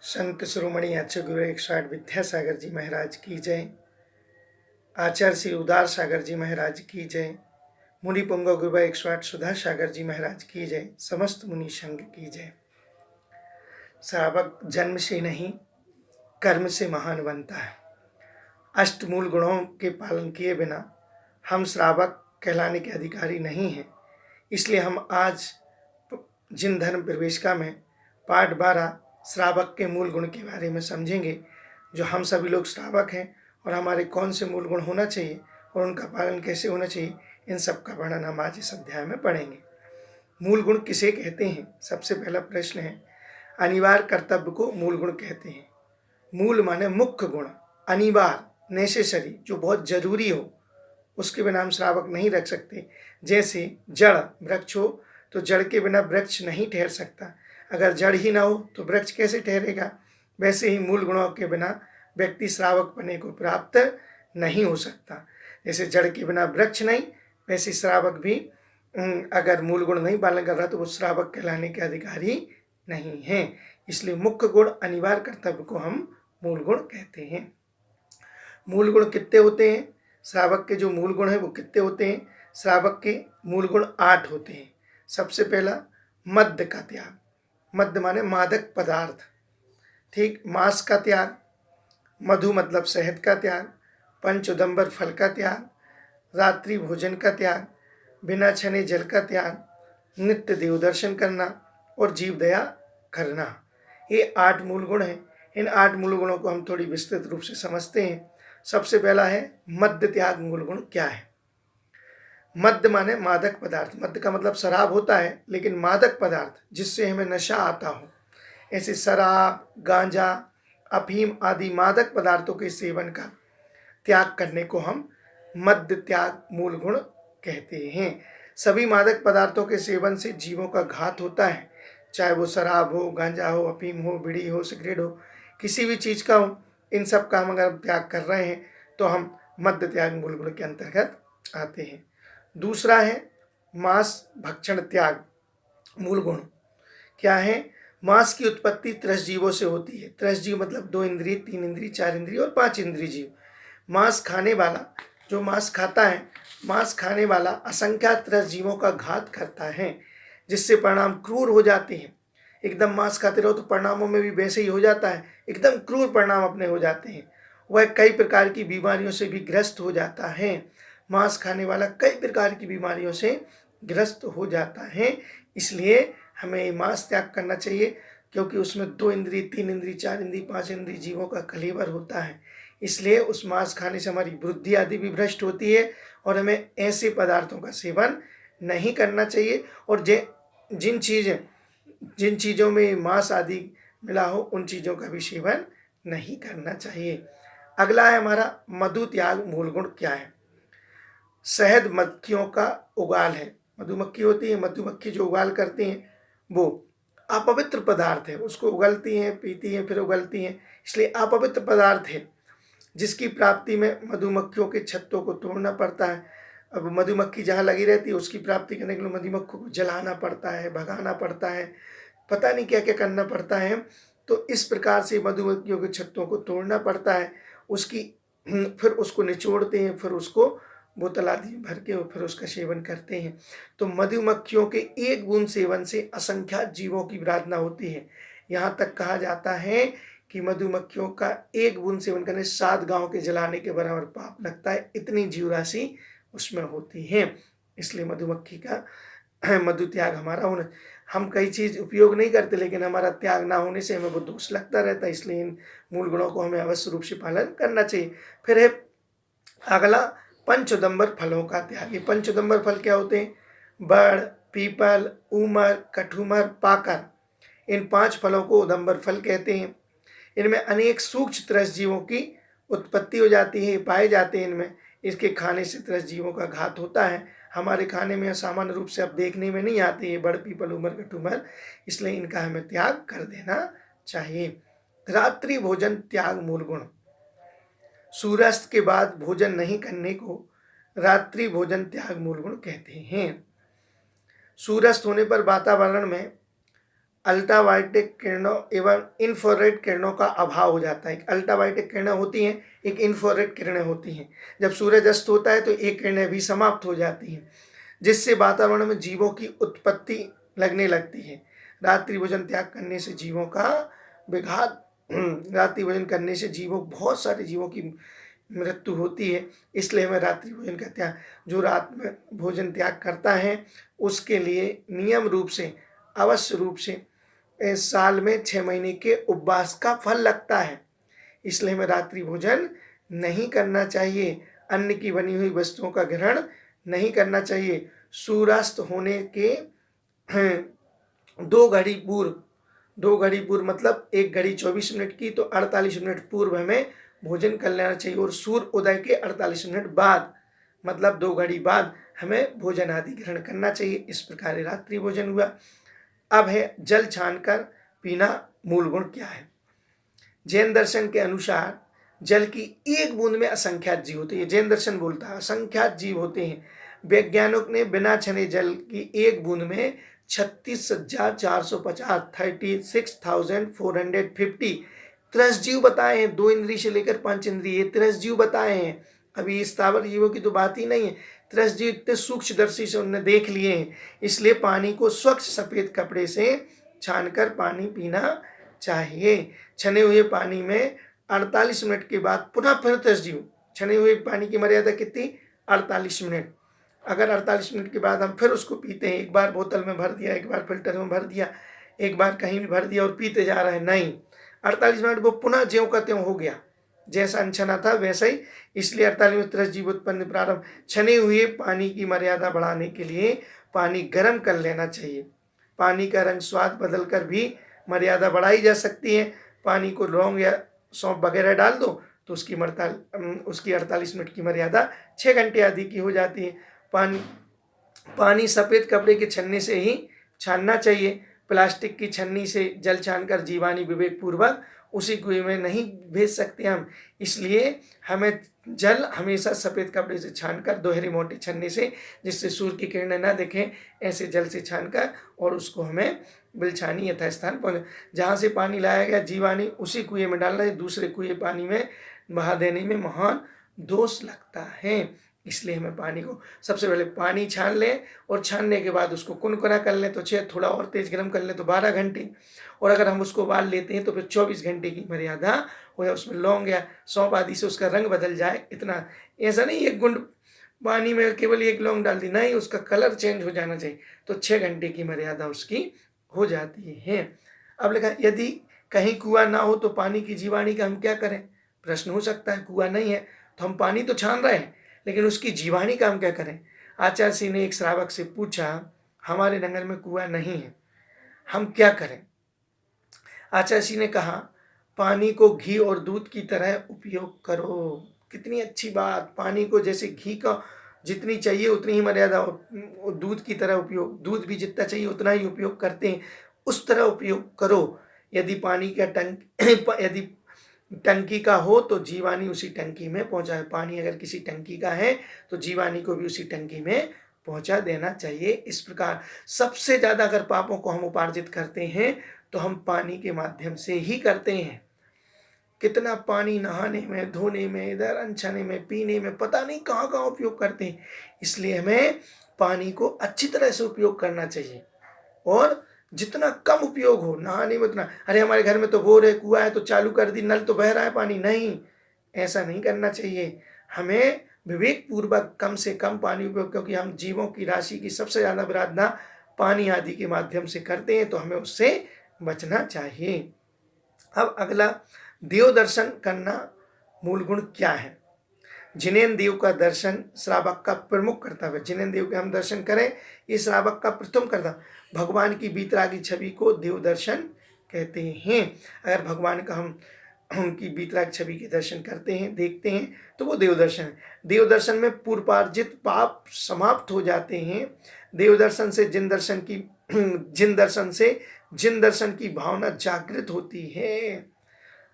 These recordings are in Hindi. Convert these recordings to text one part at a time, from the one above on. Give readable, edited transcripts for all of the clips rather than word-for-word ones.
संत शिरोमणि आचार्य गुरु 108 विद्यासागर जी महाराज की जय। आचार्य श्री उदार सागर जी महाराज की जय। मुनि पुंगव गुरु 108 सुधा सागर जी महाराज की जय। समस्त मुनि संघ की जय। श्रावक जन्म से नहीं कर्म से महान बनता है। अष्टमूल गुणों के पालन किए बिना हम श्रावक कहलाने के अधिकारी नहीं हैं। इसलिए हम आज जिन धर्म प्रवेशिका में पाठ 12 श्रावक के मूल गुण के बारे में समझेंगे। जो हम सभी लोग श्रावक हैं और हमारे कौन से मूल गुण होना चाहिए और उनका पालन कैसे होना चाहिए, इन सब का वर्णन हम आज इस अध्याय में पढ़ेंगे। मूल गुण किसे कहते हैं? सबसे पहला प्रश्न है, अनिवार्य कर्तव्य को मूल गुण कहते हैं। मूल माने मुख्य गुण, अनिवार्य नेसेसरी, जो बहुत जरूरी हो, उसके बिना हम श्रावक नहीं रख सकते। जैसे जड़ वृक्ष हो तो जड़ के बिना वृक्ष नहीं ठहर सकता। अगर जड़ ही ना हो तो वृक्ष कैसे ठहरेगा? वैसे ही मूल गुणों के बिना व्यक्ति श्रावक बनने को प्राप्त नहीं हो सकता। जैसे जड़ के बिना वृक्ष नहीं, वैसे श्रावक भी अगर मूल गुण नहीं पालन कर रहा तो वो श्रावक कहलाने के अधिकारी नहीं है। इसलिए मुख्य गुण, अनिवार्य कर्तव्य को हम मूल गुण कहते हैं। मूल गुण कितने होते हैं? श्रावक के जो मूल गुण है वो कितने होते हैं? श्रावक के मूल गुण 8 होते हैं। सबसे पहला मद्य का त्याग। मद्य माने मादक पदार्थ, ठीक। मांस का त्याग, मधु मतलब शहद का त्याग, पंचोदंबर फल का त्याग, रात्रि भोजन का त्याग, बिना छने जल का त्याग, नित्य देव दर्शन करना और जीव दया करना। ये 8 मूल गुण हैं। इन 8 मूल गुणों को हम थोड़ी विस्तृत रूप से समझते हैं। सबसे पहला है मद्य त्याग मूल गुण क्या है? मद्य माने मादक पदार्थ। मद्य का मतलब शराब होता है, लेकिन मादक पदार्थ जिससे हमें नशा आता हो, ऐसे शराब, गांजा, अफीम आदि मादक पदार्थों के सेवन का त्याग करने को हम मद्य त्याग मूल गुण कहते हैं। सभी मादक पदार्थों के सेवन से जीवों का घात होता है, चाहे वो शराब हो, गांजा हो, अफीम हो, बीड़ी हो, सिगरेट हो, किसी भी चीज़ का हो। इन सब का हम अगर त्याग कर रहे हैं तो हम मद्य त्याग मूल गुण के अंतर्गत आते हैं। दूसरा है मांस भक्षण त्याग मूल गुण क्या है? मांस की उत्पत्ति त्रस जीवों से होती है। त्रस जीव मतलब 2 इंद्रिय, 3 इंद्रिय, 4 इंद्रिय और 5 इंद्रिय जीव। मांस खाने वाला, जो मांस खाता है, मांस खाने वाला असंख्यात त्रस जीवों का घात करता है, जिससे परिणाम क्रूर हो जाते हैं। एकदम मांस खाते रहो तो परिणामों में भी वैसे ही हो जाता है, एकदम क्रूर परिणाम अपने हो जाते हैं। वह कई प्रकार की बीमारियों से भी ग्रस्त हो जाता है। मांस खाने वाला कई प्रकार की बीमारियों से ग्रस्त हो जाता है। इसलिए हमें मांस त्याग करना चाहिए, क्योंकि उसमें 2 इंद्रिय, 3 इंद्रिय, 4 इंद्रिय, 5 इंद्रिय जीवों का कलेवर होता है। इसलिए उस मांस खाने से हमारी बुद्धि आदि भी भ्रष्ट होती है और हमें ऐसे पदार्थों का सेवन नहीं करना चाहिए। और जिन चीज़ों में मांस आदि मिला हो, उन चीज़ों का भी सेवन नहीं करना चाहिए। अगला है हमारा मधु त्याग मूल गुण क्या है? शहद मक्खियों का उगाल है। मधुमक्खी होती है, मधुमक्खी जो उगाल करती हैं वो अपवित्र पदार्थ है। उसको उगलती हैं, पीती हैं, फिर उगलती हैं, इसलिए अपवित्र पदार्थ है, जिसकी प्राप्ति में मधुमक्खियों के छत्तों को तोड़ना पड़ता है। अब मधुमक्खी जहाँ लगी रहती है उसकी प्राप्ति करने के लिए मधुमक्खियों को जलाना पड़ता है, भगाना पड़ता है, पता नहीं क्या क्या करना पड़ता है। तो इस प्रकार से मधुमक्खियों के छत्तों को तोड़ना पड़ता है। फिर उसको निचोड़ते हैं, फिर उसको बोतल आदि भर के और फिर उसका सेवन करते हैं। तो मधुमक्खियों के एक बूंद सेवन से असंख्यात जीवों की विराधना होती है। यहाँ तक कहा जाता है कि मधुमक्खियों का एक बूंद सेवन करने 7 गांव के जलाने के बराबर पाप लगता है। इतनी जीव राशि उसमें होती है। इसलिए मधुमक्खी का मधु त्याग हमारा होना। हम कई चीज़ उपयोग नहीं करते, लेकिन हमारा त्याग ना होने से हमें वो दोष लगता रहता है। इसलिए इन मूल गुणों को हमें अवश्य रूप से पालन करना चाहिए। फिर है अगला पंचोदंबर फलों का त्याग। ये पंचोदंबर फल क्या होते हैं? बड़, पीपल, ऊमर, कठूमर, पाकर, इन 5 फलों को उदंबर फल कहते हैं। इनमें अनेक सूक्ष्म त्रस जीवों की उत्पत्ति हो जाती है, पाए जाते हैं इनमें। इसके खाने से त्रस जीवों का घात होता है। हमारे खाने में सामान्य रूप से अब देखने में नहीं आते ये बड़, पीपल, उमर, कठूमर, इसलिए इनका हमें त्याग कर देना चाहिए। रात्रि भोजन त्याग मूल गुण। सूर्यास्त के बाद भोजन नहीं करने को रात्रि भोजन त्याग मूल गुण कहते हैं। सूर्यास्त होने पर वातावरण में अल्ट्रावायलेट किरणों एवं इंफ्रारेड किरणों का अभाव हो जाता है। एक अल्ट्रावायलेट किरणें होती हैं, एक इंफ्रारेड किरणें होती हैं। जब सूरज अस्त होता है तो एक किरणें भी समाप्त हो जाती हैं, जिससे वातावरण में जीवों की उत्पत्ति लगने लगती है। रात्रि भोजन त्याग करने से जीवों का विघात रात्रि भोजन करने से बहुत सारे जीवों की मृत्यु होती है। इसलिए हमें रात्रि भोजन का त्याग, जो रात में भोजन त्याग करता है उसके लिए नियम रूप से, अवश्य रूप से साल में 6 महीने के उपवास का फल लगता है। इसलिए हमें रात्रि भोजन नहीं करना चाहिए। अन्न की बनी हुई वस्तुओं का ग्रहण नहीं करना चाहिए। सूर्यास्त होने के 2 घड़ी पूर्व मतलब 1 घड़ी 24 मिनट की, तो 48 मिनट पूर्व हमें भोजन कर लेना चाहिए। और सूर्य उदय के 48 मिनट बाद मतलब 2 घड़ी बाद हमें भोजन आदि ग्रहण करना चाहिए। इस प्रकार रात्रि भोजन हुआ। अब है जल छानकर पीना मूल गुण क्या है। जैन दर्शन के अनुसार जल की एक बूंद में असंख्यात जीव होते हैं। जैन दर्शन बोलता है असंख्यात जीव होते हैं। वैज्ञानिक ने बिना छने जल की एक बूंद में 36,450 36,450 त्रस जीव बताए हैं। 2 इंद्रिय से लेकर 5 इंद्रिय त्रस जीव बताए हैं। अभी स्थावर जीवों की तो बात ही नहीं है। त्रस जीव इतने सूक्ष्मदर्शी से उन्होंने देख लिए हैं। इसलिए पानी को स्वच्छ सफेद कपड़े से छानकर पानी पीना चाहिए। छने हुए पानी में 48 मिनट के बाद पुनः फिर त्रस जीव। छने हुए पानी की मर्यादा कितनी? 48 मिनट। अगर 48 मिनट के बाद हम फिर उसको पीते हैं, एक बार बोतल में भर दिया, एक बार फिल्टर में भर दिया, एक बार कहीं भी भर दिया और पीते जा रहे हैं, नहीं, 48 मिनट वो पुनः ज्यों का त्यों हो गया, जैसा अनछना था वैसा ही। इसलिए 48 में त्रस जीव उत्पन्न प्रारंभ। छने हुए पानी की मर्यादा बढ़ाने के लिए पानी गर्म कर लेना चाहिए। पानी का रंग स्वाद बदल कर भी मर्यादा बढ़ाई जा सकती है। पानी को लौंग या सौंफ वगैरह डाल दो तो उसकी 48 मिनट की मर्यादा 6 घंटे आदि की हो जाती है। पानी सफ़ेद कपड़े के छन्नी से ही छानना चाहिए। प्लास्टिक की छन्नी से जल छानकर जीवानी विवेक पूर्वक उसी कुएं में नहीं भेज सकते हम। इसलिए हमें जल हमेशा सफ़ेद कपड़े से छानकर दोहरी मोटी छन्नी से, जिससे सूर्य की किरणें ना दिखें, ऐसे जल से छानकर और उसको हमें बिलछानी यथास्थान पहुँच, जहाँ से पानी लाया गया जीवानी उसी कुएं में डालना है। दूसरे कुएं पानी में बहा देने में महान दोष लगता है। इसलिए हमें पानी को सबसे पहले पानी छान लें और छानने के बाद उसको कुनकुना कर लें तो थोड़ा और तेज़ गर्म कर लें तो 12 घंटे, और अगर हम उसको उबाल लेते हैं तो फिर 24 घंटे की मर्यादा हो या उसमें लौंग या सौंफ आदि से उसका रंग बदल जाए। इतना, ऐसा नहीं एक गुंड पानी में केवल एक लौंग डाल दी, नहीं, उसका कलर चेंज हो जाना चाहिए। तो 6 घंटे की मर्यादा उसकी हो जाती है। अब लिखा यदि कहीं कुआं ना हो तो पानी की जीवानी का हम क्या करें। प्रश्न हो सकता है, कुआं नहीं है तो हम पानी तो छान रहे हैं लेकिन उसकी जीवानी का हम क्या करें। आचार्य सिंह ने एक श्रावक से पूछा, हमारे नगर में कुआं नहीं है, हम क्या करें। आचार्य सिंह ने कहा, पानी को घी और दूध की तरह उपयोग करो। कितनी अच्छी बात। पानी को जैसे घी का जितनी चाहिए उतनी ही मर्यादा, दूध की तरह उपयोग, दूध भी जितना चाहिए उतना ही उपयोग करते हैं, उस तरह उपयोग करो। यदि पानी का यदि टंकी का हो तो जीवानी उसी टंकी में पहुंचाए। पानी अगर किसी टंकी का है तो जीवानी को भी उसी टंकी में पहुंचा देना चाहिए। इस प्रकार सबसे ज़्यादा अगर पापों को हम उपार्जित करते हैं तो हम पानी के माध्यम से ही करते हैं। कितना पानी नहाने में, धोने में, इधर अनछने में, पीने में, पता नहीं कहाँ कहाँ उपयोग करते हैं। इसलिए हमें पानी को अच्छी तरह से उपयोग करना चाहिए और जितना कम उपयोग हो नहाने में उतना। अरे हमारे घर में तो बोर है, कुआं है तो चालू कर दी, नल तो बह रहा है पानी, नहीं, ऐसा नहीं करना चाहिए। हमें विवेक पूर्वक कम से कम पानी उपयोग, क्योंकि हम जीवों की राशि की सबसे ज़्यादा विराधना पानी आदि के माध्यम से करते हैं तो हमें उससे बचना चाहिए। अब अगला, देव दर्शन करना मूल गुण क्या है। जिनेन्द्र देव का दर्शन श्रावक का प्रमुख कर्तव्य है। जिनेन्द्र देव के हम दर्शन करें, ये श्रावक का प्रथम कर्तव्य। भगवान की बीतरागी छवि को देव दर्शन कहते हैं। अगर भगवान का हम उनकी बीतरागी छवि के दर्शन करते हैं, देखते हैं, तो वो देव दर्शन है। देव दर्शन में पूर्वार्जित पाप समाप्त हो जाते हैं। देव दर्शन से जिन दर्शन की भावना जागृत होती है।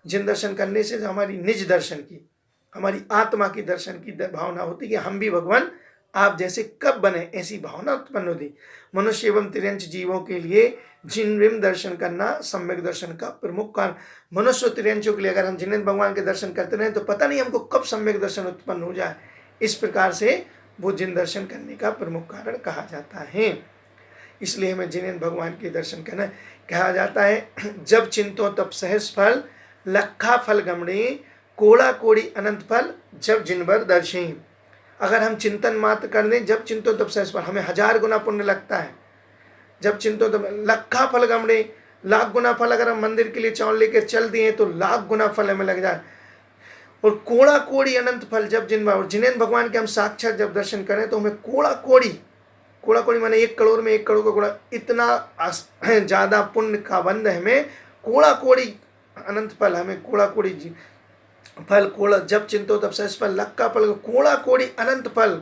जिन दर्शन करने से हमारी निज दर्शन की, हमारी आत्मा की दर्शन की भावना होती है कि हम भी भगवान आप जैसे कब बने, ऐसी भावना उत्पन्न होती। मनुष्य एवं तिर्यंच जीवों के लिए जिन दर्शन करना सम्यक दर्शन का प्रमुख कारण। मनुष्य और तिर्यंचों के लिए अगर हम जिनेन्द्र भगवान के दर्शन करते रहे तो पता नहीं हमको कब सम्यक दर्शन उत्पन्न हो जाए। इस प्रकार से वो जिन दर्शन करने का प्रमुख कारण कहा जाता है। इसलिए हमें जिनेन्द्र भगवान के दर्शन करना कहा जाता है। जब चिंतो तब सहज फल, लखा फल गमड़े, कोड़ा कोड़ी अनंत फल, जब जिनबर दर्शें। अगर हम चिंतन मात्र कर दें, जब चिंतो तब सहज फल, हमें 1000 गुना पुण्य लगता है। जब चिंतो तब लखा फल गमड़े, लाख गुना फल। अगर हम मंदिर के लिए चावल लेकर चल दिए तो लाख गुना फल हमें लग जाए। और कोड़ा कोड़ी अनंत फल, जब जिनबर, और जिनेन्द्र भगवान के हम साक्षात जब दर्शन करें तो हमें कोड़ा कोड़ी माने 1 करोड़ में 1 करोड़ का कोड़ा, इतना ज़्यादा पुण्य का बंध हमें कोड़ा कोड़ी अनंत फल, हमें कोड़ा कोड़ी फल, कोड़ा जब चिंतो तब सहज फल, लक्का फल, कोड़ा कोड़ी अनंत फल,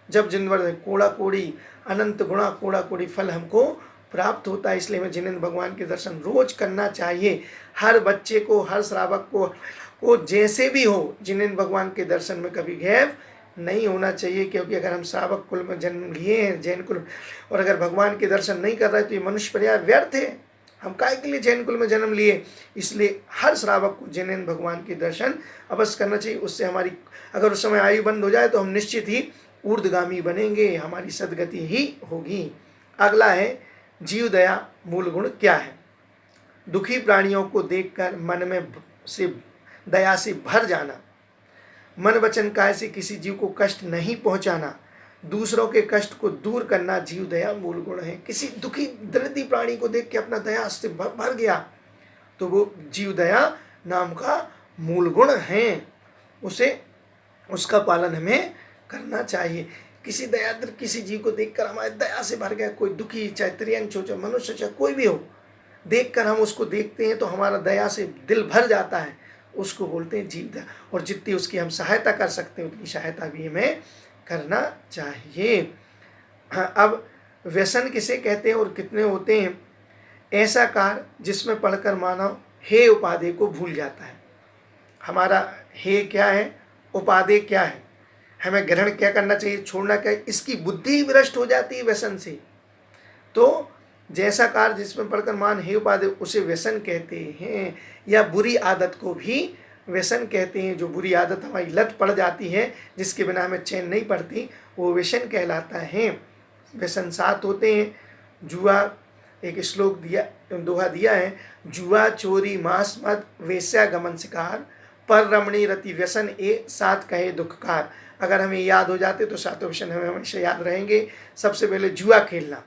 जब जिनवर, कोड़ा कोड़ी अनंत गुणा कोड़ा कोड़ी फल हमको प्राप्त होता है। इसलिए हमें जिनेन्द्र भगवान के दर्शन रोज करना चाहिए। हर बच्चे को, हर श्रावक को जैसे भी हो, जिनेन्द्र भगवान के दर्शन में कभी गैप नहीं होना चाहिए। क्योंकि अगर हम श्रावक कुल में जन्म लिए हैं, जैन कुल, और अगर भगवान के दर्शन नहीं कर रहे तो ये मनुष्य पर्याय व्यर्थ है। हम काहे के लिए जैन कुल में जन्म लिए। इसलिए हर श्रावक को जिनेन्द्र भगवान के दर्शन अवश्य करना चाहिए। उससे हमारी, अगर उस समय आयु बंद हो जाए तो हम निश्चित ही ऊर्ध्वगामी बनेंगे, हमारी सदगति ही होगी। अगला है जीव दया मूल गुण क्या है। दुखी प्राणियों को देखकर मन में से दया से भर जाना, मन वचन काय से किसी जीव को कष्ट नहीं पहुंचाना, दूसरों के कष्ट को दूर करना जीव दया मूल गुण है। किसी दुखी दरिद्री प्राणी को देख के अपना दया से भर गया तो वो जीव दया नाम का मूल गुण है। उसका पालन हमें करना चाहिए। किसी दयाद्र किसी जीव को देखकर हमारे दया से भर गया, कोई दुखी, चाहे त्रियंच हो, चाहे मनुष्य, चाहे कोई भी हो, देखकर हम उसको देखते हैं तो हमारा दया से दिल भर जाता है, उसको बोलते हैं जीव दया। और जितनी उसकी हम सहायता कर सकते हैं उतनी सहायता भी हमें करना चाहिए। हाँ, अब व्यसन किसे कहते हैं और कितने होते हैं। ऐसा कार्य जिसमें पढ़कर मानव हे उपाधि को भूल जाता है। हमारा हे क्या है, उपाधि क्या है, हमें ग्रहण क्या करना चाहिए, छोड़ना क्या है, इसकी बुद्धि भ्रष्ट हो जाती है व्यसन से। तो जैसा कार्य जिसमें पढ़कर मान हे उपाधि, उसे व्यसन कहते हैं। या बुरी आदत को भी व्यसन कहते हैं। जो बुरी आदत हमारी लत पड़ जाती है, जिसके बिना हमें चैन नहीं पड़ती, वो व्यसन कहलाता है। व्यसन 7 होते हैं। जुआ, एक श्लोक दिया, दोहा दिया है, जुआ चोरी मांस मद वेश्या गमन शिकार, पर रमणी रति व्यसन ए 7 कहे दुखकार। अगर हमें याद हो जाते तो 7 व्यसन हमें हमेशा याद रहेंगे। सबसे पहले जुआ खेलना,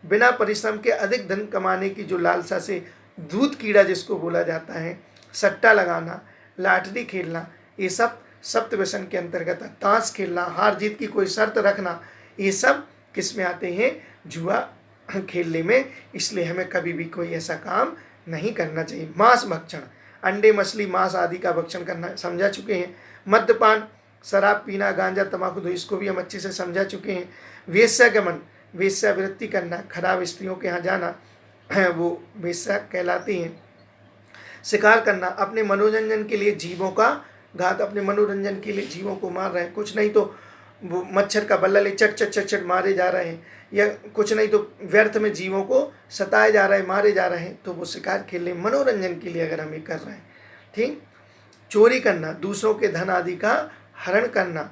बिना परिश्रम के अधिक धन कमाने की जो लालसा से दूध कीड़ा जिसको बोला जाता है, सट्टा लगाना, लॉटरी खेलना, ये सब सप्त व्यसन के अंतर्गत है। ताश खेलना, हार जीत की कोई शर्त रखना, ये सब किस में आते हैं, जुआ खेलने में। इसलिए हमें कभी भी कोई ऐसा काम नहीं करना चाहिए। मांस भक्षण, अंडे मछली मांस आदि का भक्षण करना समझा चुके हैं। मद्यपान, शराब पीना, गांजा तंबाकू, तो इसको भी हम अच्छे से समझा चुके हैं। वेश्यागमन, वेश्यावृत्ति करना, खराब स्त्रियों के यहाँ जाना, वो वेश्या कहलाती हैं। शिकार करना, अपने मनोरंजन के लिए जीवों का घात, अपने मनोरंजन के लिए जीवों को मार रहे हैं। कुछ नहीं तो वो मच्छर का बल्ला ले चट चट चट चट मारे जा रहे हैं, या कुछ नहीं तो व्यर्थ में जीवों को सताए जा रहे हैं, मारे जा रहे हैं, तो वो शिकार खेलने मनोरंजन के लिए अगर हम ये कर रहे हैं। ठीक। चोरी करना, दूसरों के धन आदि का हरण करना,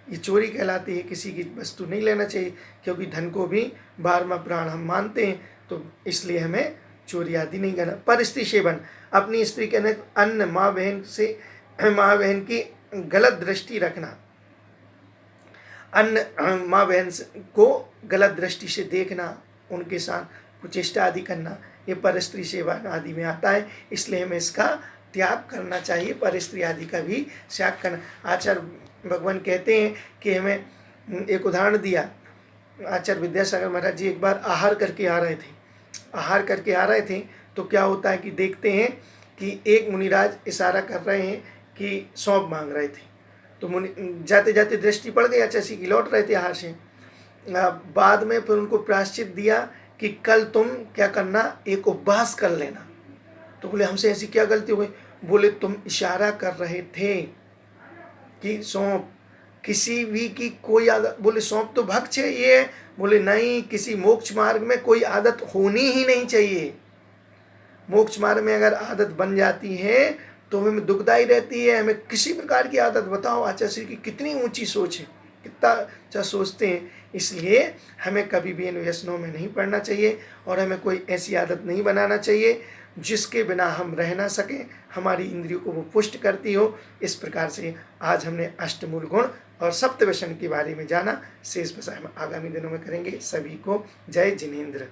ये चोरी कहलाती है। किसी की वस्तु नहीं लेना चाहिए, क्योंकि धन को भी 12वां प्राण हम मानते हैं, तो इसलिए हमें चोरी आदि नहीं करना। पर स्त्री सेवन, अपनी स्त्री के अन्य माँ बहन की गलत दृष्टि रखना, अन्य माँ बहन को गलत दृष्टि से देखना, उनके साथ कुचेष्टा आदि करना, ये पर स्त्री सेवन आदि में आता है। इसलिए हमें इसका त्याग करना चाहिए, पर स्त्री आदि का भी त्याग करना। आचार्य भगवान कहते हैं कि हमें एक उदाहरण दिया। आचार्य विद्यासागर महाराज जी एक बार आहार करके आ रहे थे तो क्या होता है कि देखते हैं कि एक मुनिराज इशारा कर रहे हैं कि सौंप मांग रहे थे। तो मुनि जाते जाते दृष्टि पड़ गई आचार्य की, लौट रहे थे आहार से। बाद में फिर उनको प्रायश्चित दिया कि कल तुम क्या करना, एक उपवास कर लेना। तो बोले हमसे ऐसी क्या गलती हो गई। बोले तुम इशारा कर रहे थे कि सौंप, किसी भी की कोई आदत, बोले सौंप तो भक्ष है ये, बोले नहीं, किसी मोक्ष मार्ग में कोई आदत होनी ही नहीं चाहिए। मोक्ष मार्ग में अगर आदत बन जाती है तो हमें दुखदाई रहती है। हमें किसी प्रकार की आदत, बताओ आचार्य श्री की कितनी ऊंची सोच है, कितना अच्छा सोचते हैं। इसलिए हमें कभी भी इन व्यसनों में नहीं पड़ना चाहिए और हमें कोई ऐसी आदत नहीं बनाना चाहिए जिसके बिना हम रह ना सकें, हमारी इंद्रियों को वो पुष्ट करती हो। इस प्रकार से आज हमने अष्टमूल गुण और सप्त व्यसन के बारे में जाना। शेष विषय हम आगामी दिनों में करेंगे। सभी को जय जिनेन्द्र।